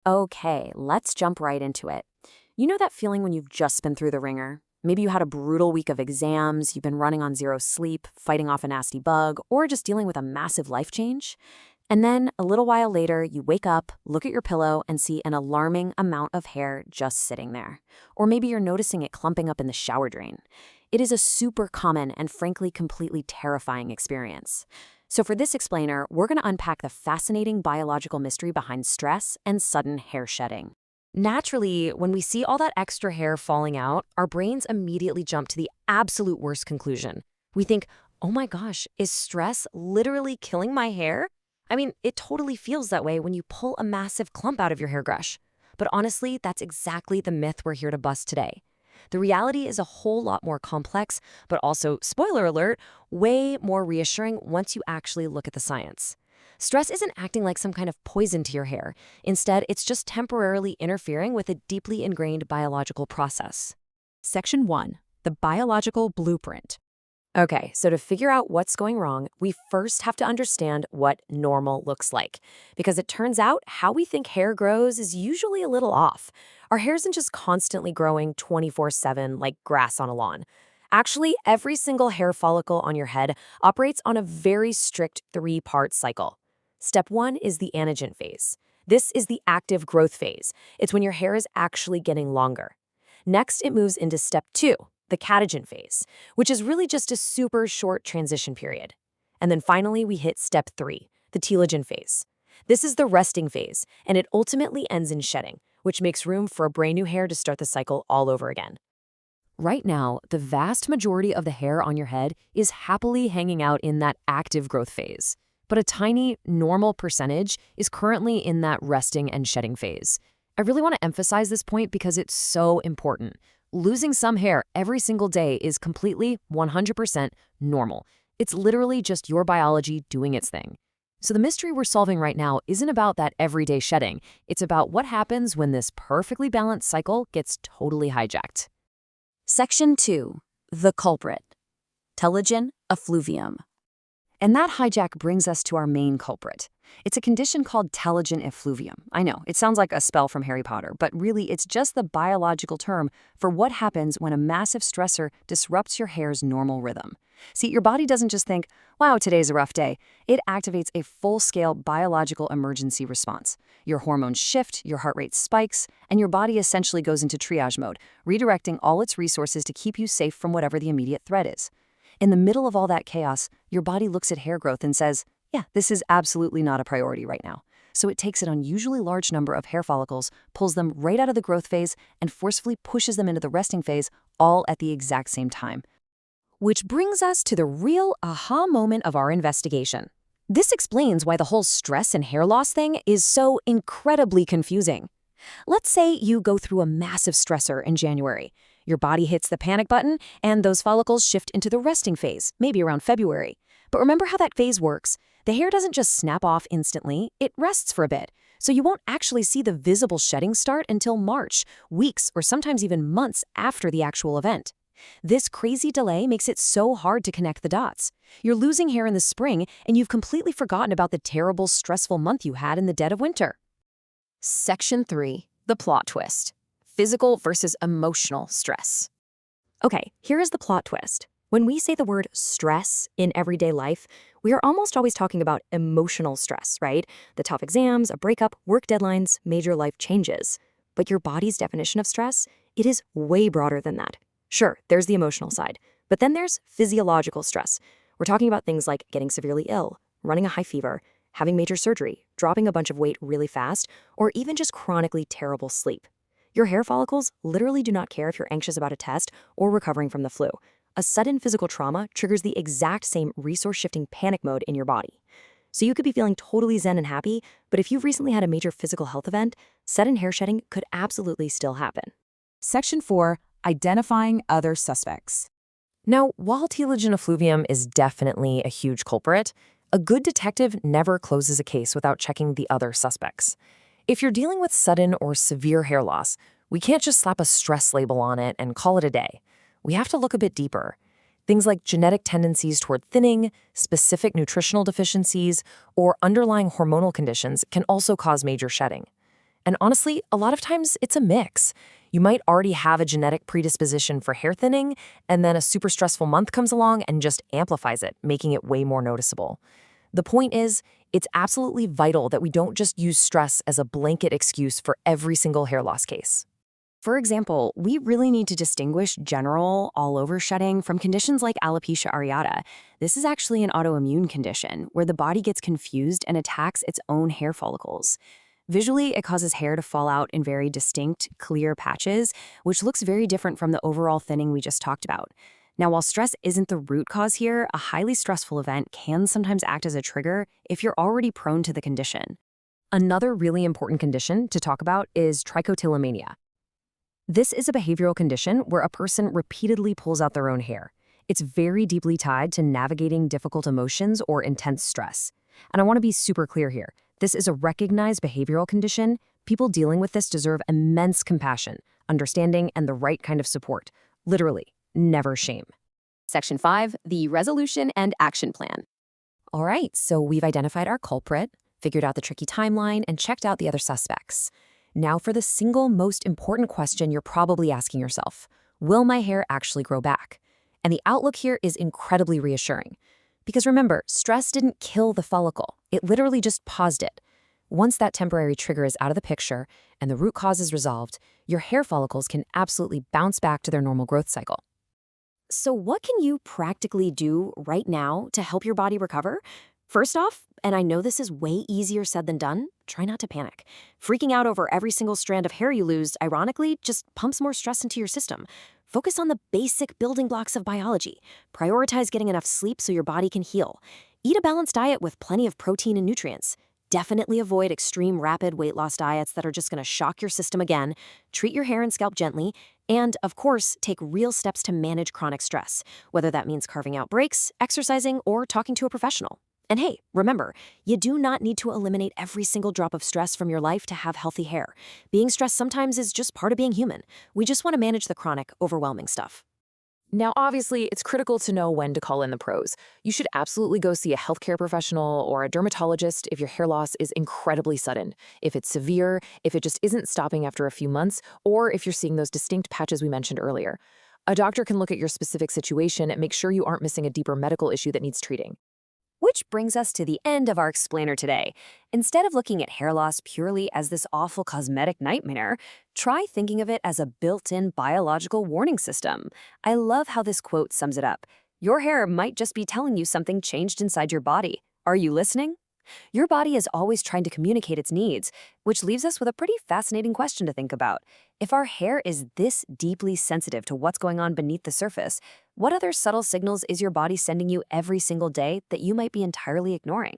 Okay, let's jump right into it. You know that feeling when you've just been through the ringer? Maybe you had a brutal week of exams, you've been running on zero sleep, fighting off a nasty bug, or just dealing with a massive life change. And then, a little while later, you wake up, look at your pillow, and see an alarming amount of hair just sitting there. Or maybe you're noticing it clumping up in the shower drain. It is a super common and frankly completely terrifying experience. So for this explainer, we're going to unpack the fascinating biological mystery behind stress and sudden hair shedding. Naturally, when we see all that extra hair falling out, our brains immediately jump to the absolute worst conclusion. We think, oh my gosh, is stress literally killing my hair? I mean, it totally feels that way when you pull a massive clump out of your hairbrush. But honestly, that's exactly the myth we're here to bust today. The reality is a whole lot more complex, but also, spoiler alert, way more reassuring once you actually look at the science. Stress isn't acting like some kind of poison to your hair. Instead, it's just temporarily interfering with a deeply ingrained biological process. Section 1. The Biological Blueprint. Okay, so to figure out what's going wrong, we first have to understand what normal looks like. Because it turns out how we think hair grows is usually a little off. Our hair isn't just constantly growing 24/7 like grass on a lawn. Actually, every single hair follicle on your head operates on a very strict three-part cycle. Step 1 is the anagen phase. This is the active growth phase. It's when your hair is actually getting longer. Next, it moves into step 2, the catagen phase, which is really just a super short transition period. And then finally, we hit step 3, the telogen phase. This is the resting phase, and it ultimately ends in shedding, which makes room for a brand new hair to start the cycle all over again. Right now, the vast majority of the hair on your head is happily hanging out in that active growth phase. But a tiny, normal percentage is currently in that resting and shedding phase. I really want to emphasize this point because it's so important. Losing some hair every single day is completely 100% normal. It's literally just your biology doing its thing. So the mystery we're solving right now isn't about that everyday shedding. It's about what happens when this perfectly balanced cycle gets totally hijacked. Section 2. The culprit. Telogen effluvium. And that hijack brings us to our main culprit. It's a condition called telogen effluvium. I know, it sounds like a spell from Harry Potter, but really it's just the biological term for what happens when a massive stressor disrupts your hair's normal rhythm. See, your body doesn't just think, wow, today's a rough day. It activates a full-scale biological emergency response. Your hormones shift, your heart rate spikes, and your body essentially goes into triage mode, redirecting all its resources to keep you safe from whatever the immediate threat is. In the middle of all that chaos, your body looks at hair growth and says, yeah, this is absolutely not a priority right now. So it takes an unusually large number of hair follicles, pulls them right out of the growth phase, and forcefully pushes them into the resting phase, all at the exact same time. Which brings us to the real aha moment of our investigation. This explains why the whole stress and hair loss thing is so incredibly confusing. Let's say you go through a massive stressor in January. Your body hits the panic button, and those follicles shift into the resting phase, maybe around February. But remember how that phase works. The hair doesn't just snap off instantly, it rests for a bit. So you won't actually see the visible shedding start until March, weeks or sometimes even months after the actual event. This crazy delay makes it so hard to connect the dots. You're losing hair in the spring, and you've completely forgotten about the terrible, stressful month you had in the dead of winter. Section 3. The plot twist. Physical versus emotional stress. Okay, here is the plot twist. When we say the word stress in everyday life, we are almost always talking about emotional stress, right? The tough exams, a breakup, work deadlines, major life changes. But your body's definition of stress, it is way broader than that. Sure, there's the emotional side, but then there's physiological stress. We're talking about things like getting severely ill, running a high fever, having major surgery, dropping a bunch of weight really fast, or even just chronically terrible sleep. Your hair follicles literally do not care if you're anxious about a test or recovering from the flu. A sudden physical trauma triggers the exact same resource-shifting panic mode in your body. So you could be feeling totally zen and happy, but if you've recently had a major physical health event, sudden hair shedding could absolutely still happen. Section 4. Identifying other suspects. Now, while telogen effluvium is definitely a huge culprit, a good detective never closes a case without checking the other suspects. If you're dealing with sudden or severe hair loss, we can't just slap a stress label on it and call it a day. We have to look a bit deeper. Things like genetic tendencies toward thinning, specific nutritional deficiencies, or underlying hormonal conditions can also cause major shedding. And honestly, a lot of times it's a mix. You might already have a genetic predisposition for hair thinning, and then a super stressful month comes along and just amplifies it, making it way more noticeable. The point is, it's absolutely vital that we don't just use stress as a blanket excuse for every single hair loss case. For example, we really need to distinguish general all-over shedding from conditions like alopecia areata. This is actually an autoimmune condition where the body gets confused and attacks its own hair follicles. Visually, it causes hair to fall out in very distinct, clear patches, which looks very different from the overall thinning we just talked about. Now, while stress isn't the root cause here, a highly stressful event can sometimes act as a trigger if you're already prone to the condition. Another really important condition to talk about is trichotillomania. This is a behavioral condition where a person repeatedly pulls out their own hair. It's very deeply tied to navigating difficult emotions or intense stress. And I want to be super clear here. This is a recognized behavioral condition. People dealing with this deserve immense compassion, understanding, and the right kind of support. Literally, never shame. Section 5, the resolution and action plan. All right, so we've identified our culprit, figured out the tricky timeline, and checked out the other suspects. Now for the single most important question you're probably asking yourself. Will my hair actually grow back? And the outlook here is incredibly reassuring. Because remember, stress didn't kill the follicle. It literally just paused it. Once that temporary trigger is out of the picture and the root cause is resolved, your hair follicles can absolutely bounce back to their normal growth cycle. So what can you practically do right now to help your body recover? First off, and I know this is way easier said than done, try not to panic. Freaking out over every single strand of hair you lose, ironically, just pumps more stress into your system. Focus on the basic building blocks of biology. Prioritize getting enough sleep so your body can heal. Eat a balanced diet with plenty of protein and nutrients. Definitely avoid extreme rapid weight loss diets that are just going to shock your system again. Treat your hair and scalp gently. And, of course, take real steps to manage chronic stress, whether that means carving out breaks, exercising, or talking to a professional. And hey, remember, you do not need to eliminate every single drop of stress from your life to have healthy hair. Being stressed sometimes is just part of being human. We just want to manage the chronic, overwhelming stuff. Now, obviously, it's critical to know when to call in the pros. You should absolutely go see a healthcare professional or a dermatologist if your hair loss is incredibly sudden, if it's severe, if it just isn't stopping after a few months, or if you're seeing those distinct patches we mentioned earlier. A doctor can look at your specific situation and make sure you aren't missing a deeper medical issue that needs treating. Which brings us to the end of our explainer today. Instead of looking at hair loss purely as this awful cosmetic nightmare, try thinking of it as a built-in biological warning system. I love how this quote sums it up. Your hair might just be telling you something changed inside your body. Are you listening? Your body is always trying to communicate its needs, which leaves us with a pretty fascinating question to think about. If our hair is this deeply sensitive to what's going on beneath the surface, what other subtle signals is your body sending you every single day that you might be entirely ignoring?